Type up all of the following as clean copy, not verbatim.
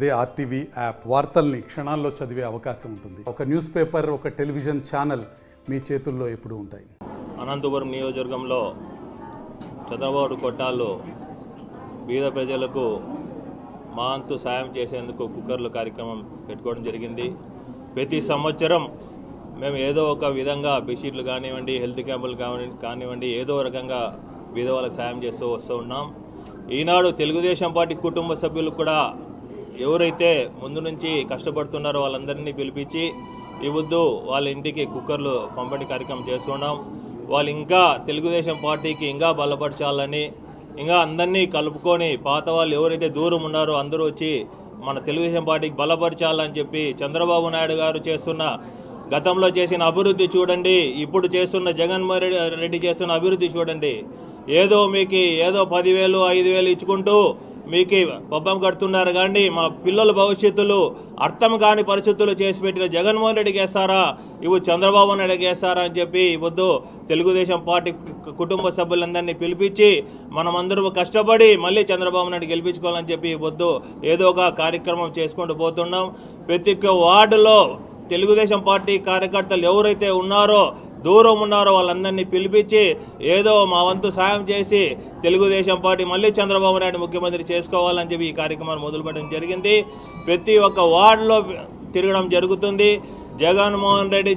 అదే RTV app వార్తల్ని క్షణాల్లో చదివే అవకాశం ఉంటుంది. ఒక న్యూస్ పేపర్, ఒక టెలివిజన్ ఛానల్ మీ చేతుల్లో ఎప్పుడూ ఉంటాయి. అనంతపురం నియోజకవర్గంలో చంద్రబాబు కొట్టాల్లో బీద ప్రజలకు మా వంతు సాయం చేసేందుకు కుక్కర్లు కార్యక్రమం పెట్టుకోవడం జరిగింది. ప్రతి సంవత్సరం మేము ఏదో ఒక విధంగా బెడ్షీట్లు కానివ్వండి, హెల్త్ క్యాంపులు కానివ్వండి, ఏదో రకంగా బీద వాళ్ళకి సాయం చేస్తూ వస్తూ ఉన్నాం. ఈనాడు తెలుగుదేశం పార్టీ కుటుంబ సభ్యులు కూడా ఎవరైతే ముందు నుంచి కష్టపడుతున్నారో వాళ్ళందరినీ పిలిపించి ఇవ్వద్దు వాళ్ళ ఇంటికి కుక్కర్లు పంపిణీ కార్యక్రమం చేస్తున్నాం. వాళ్ళు ఇంకా తెలుగుదేశం పార్టీకి ఇంకా బలపరచాలని, ఇంకా అందరినీ కలుపుకొని పాత వాళ్ళు ఎవరైతే దూరం ఉన్నారో అందరూ వచ్చి మన తెలుగుదేశం పార్టీకి బలపరచాలని చెప్పి చంద్రబాబు నాయుడు గారు చేస్తున్న గతంలో చేసిన అభివృద్ధి చూడండి, ఇప్పుడు చేస్తున్న జగన్మోహన్ రెడ్డి చేస్తున్న అభివృద్ధి చూడండి. ఏదో మీకు 10,000 5,000 ఇచ్చుకుంటూ మీకు పబ్బం కడుతున్నారు కానీ మా పిల్లల భవిష్యత్తులు అర్థం కాని పరిస్థితులు చేసి పెట్టిన జగన్మోహన్ రెడ్డికి వేస్తారా, ఇవి చంద్రబాబు నాయుడుకి వేస్తారా అని చెప్పి ఇవ్వద్దు. తెలుగుదేశం పార్టీ కుటుంబ సభ్యులందరినీ పిలిపించి మనమందరం కష్టపడి మళ్ళీ చంద్రబాబు నాయుడు గెలిపించుకోవాలని చెప్పి ఇవ్వద్దు. ఏదో ఒక కార్యక్రమం చేసుకుంటూ పోతున్నాం. ప్రతి ఒక్క వార్డులో తెలుగుదేశం పార్టీ కార్యకర్తలు ఎవరైతే ఉన్నారో దూరం ఉన్నారో వాళ్ళందరినీ పిలిపించి ఏదో మా వంతు సాయం చేసి తెలుగుదేశం పార్టీ మళ్ళీ చంద్రబాబు నాయుడు ముఖ్యమంత్రి చేసుకోవాలని చెప్పి ఈ కార్యక్రమాన్ని మొదలుపెట్టడం జరిగింది. ప్రతి ఒక్క వార్డులో తిరగడం జరుగుతుంది. జగన్మోహన్ రెడ్డి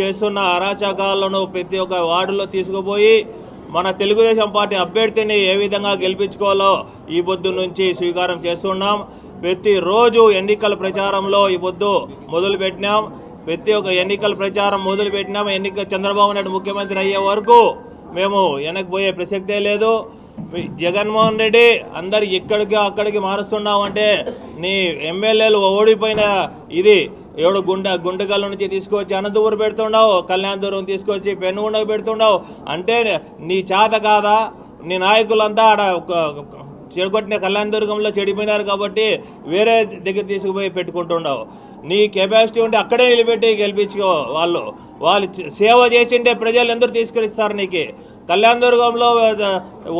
చేస్తున్న అరాచకాలను ప్రతి ఒక్క వార్డులో తీసుకుపోయి మన తెలుగుదేశం పార్టీ అభ్యర్థిని ఏ విధంగా గెలిపించుకోవాలో ఈ పొద్దు నుంచి స్వీకారం చేస్తున్నాం. ప్రతిరోజు ఎన్నికల ప్రచారంలో ఈ పొద్దు మొదలుపెట్టినాం. ప్రతి ఒక్క ఎన్నికల ప్రచారం మొదలుపెట్టినాం. చంద్రబాబు నాయుడు ముఖ్యమంత్రి అయ్యే వరకు మేము వెనక్కిపోయే ప్రసక్తే లేదు. జగన్మోహన్ రెడ్డి అందరు ఇక్కడికి అక్కడికి మారుస్తున్నావు అంటే నీ ఎమ్మెల్యేలు ఓడిపోయిన ఇది గుంటకల్ నుంచి తీసుకొచ్చి అనంతపురం పెడుతున్నావు, కళ్యాణదుర్గం తీసుకొచ్చి పెనుగొండకు పెడుతున్నావు అంటే నీ చేత కాదా? నీ నాయకులంతా ఆడ చెడగొట్టిన కళ్యాణదుర్గంలో చెడిపోయినారు కాబట్టి వేరే దగ్గర తీసుకుపోయి పెట్టుకుంటున్నావు. నీ కెపాసిటీ ఉంటే అక్కడే నిలబెట్టి గెలిపించుకో. వాళ్ళు సేవ చేసిండే ప్రజలు ఎందుకు తీసుకొస్తారు నీకు? కళ్యాణదుర్గంలో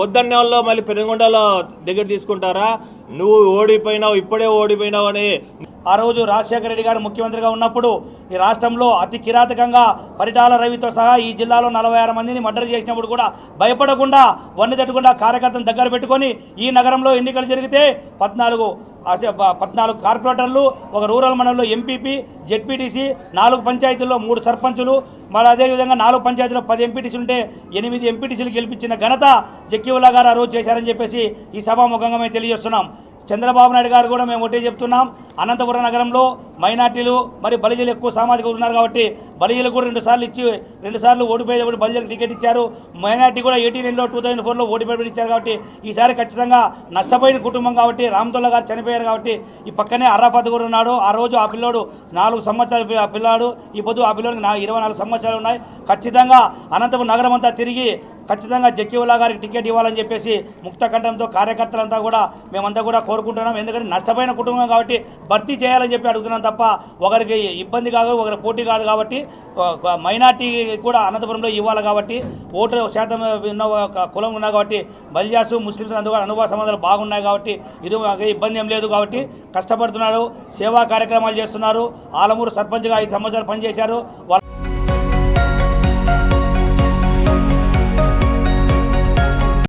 వద్దన్న వాళ్ళు మళ్ళీ పెనుగొండలో దగ్గర తీసుకుంటారా? నువ్వు ఓడిపోయినావు, ఇప్పుడే ఓడిపోయినావు అని. ఆ రోజు రాజశేఖర రెడ్డి గారు ముఖ్యమంత్రిగా ఉన్నప్పుడు ఈ రాష్ట్రంలో అతి కిరాతకంగా పరిటాల రవితో సహా ఈ జిల్లాలో 46 మందిని మర్డర్ చేసినప్పుడు కూడా భయపడకుండా వన్ను తట్టకుండా కార్యకర్తను దగ్గర పెట్టుకొని ఈ నగరంలో ఎన్నికలు జరిగితే 14 కార్పొరేటర్లు, ఒక రూరల్ మండలంలో ఎంపీపీ, జెడ్పీటీసీ, 4 పంచాయతీల్లో 3 సర్పంచులు, మళ్ళీ అదేవిధంగా 4 పంచాయతీలో 10 ఎంపీటీసీలు ఉంటే 8 ఎంపీటీసీలు గెలిపించిన ఘనత జక్కీవుల్లా గారు ఆ రోజు చేశారని చెప్పేసి ఈ సభాముఖంగా మేము తెలియజేస్తున్నాం. చంద్రబాబు నాయుడు గారు కూడా మేము ఒకటే చెప్తున్నాం, అనంతపురం నగరంలో మైనార్టీలు మరి బలిజీలు ఎక్కువ సామాజికులు ఉన్నారు కాబట్టి బలిజీలు కూడా 2 సార్లు ఇచ్చి 2 సార్లు ఓడిపోయేటప్పుడు బలిజీలకు టికెట్ ఇచ్చారు. మైనార్టీ కూడా 18 2004లో ఓడిపోయి ఇచ్చారు కాబట్టి ఈసారి ఖచ్చితంగా నష్టపోయిన కుటుంబం కాబట్టి రామతోల్ల గారు చనిపోయారు కాబట్టి ఈ పక్కనే అర్రాఫత్ కూడా ఉన్నాడు. ఆ రోజు ఆ పిల్లోడు 4 సంవత్సరాల పిల్లాడు, ఈ పొద్దు ఆ పిల్లోడికి 24 సంవత్సరాలు ఉన్నాయి. ఖచ్చితంగా అనంతపురం నగరం అంతా తిరిగి ఖచ్చితంగా జక్కీవుల్లా గారికి టికెట్ ఇవ్వాలని చెప్పేసి ముక్త కంఠంతో కార్యకర్తలంతా కూడా మేమంతా కూడా కోరుకుంటున్నాం. ఎందుకంటే నష్టపోయిన కుటుంబం కాబట్టి భర్తీ చేయాలని చెప్పి అడుగుతున్నాం తప్ప ఒకరికి ఇబ్బంది కాదు, ఒకరి పోటీ కాదు. కాబట్టి మైనార్టీ కూడా అనంతపురంలో ఇవ్వాలి కాబట్టి ఓటు శాతం ఉన్న కులం ఉన్నా కాబట్టి బలిజాసు ముస్లిమ్స్ అందుకు అనుభవ సంబంధాలు బాగున్నాయి కాబట్టి ఇబ్బంది ఏం లేదు. కాబట్టి కష్టపడుతున్నాడు, సేవా కార్యక్రమాలు చేస్తున్నారు. ఆలమూరు సర్పంచ్గా 5 సంవత్సరాలు పనిచేశారు. వాళ్ళ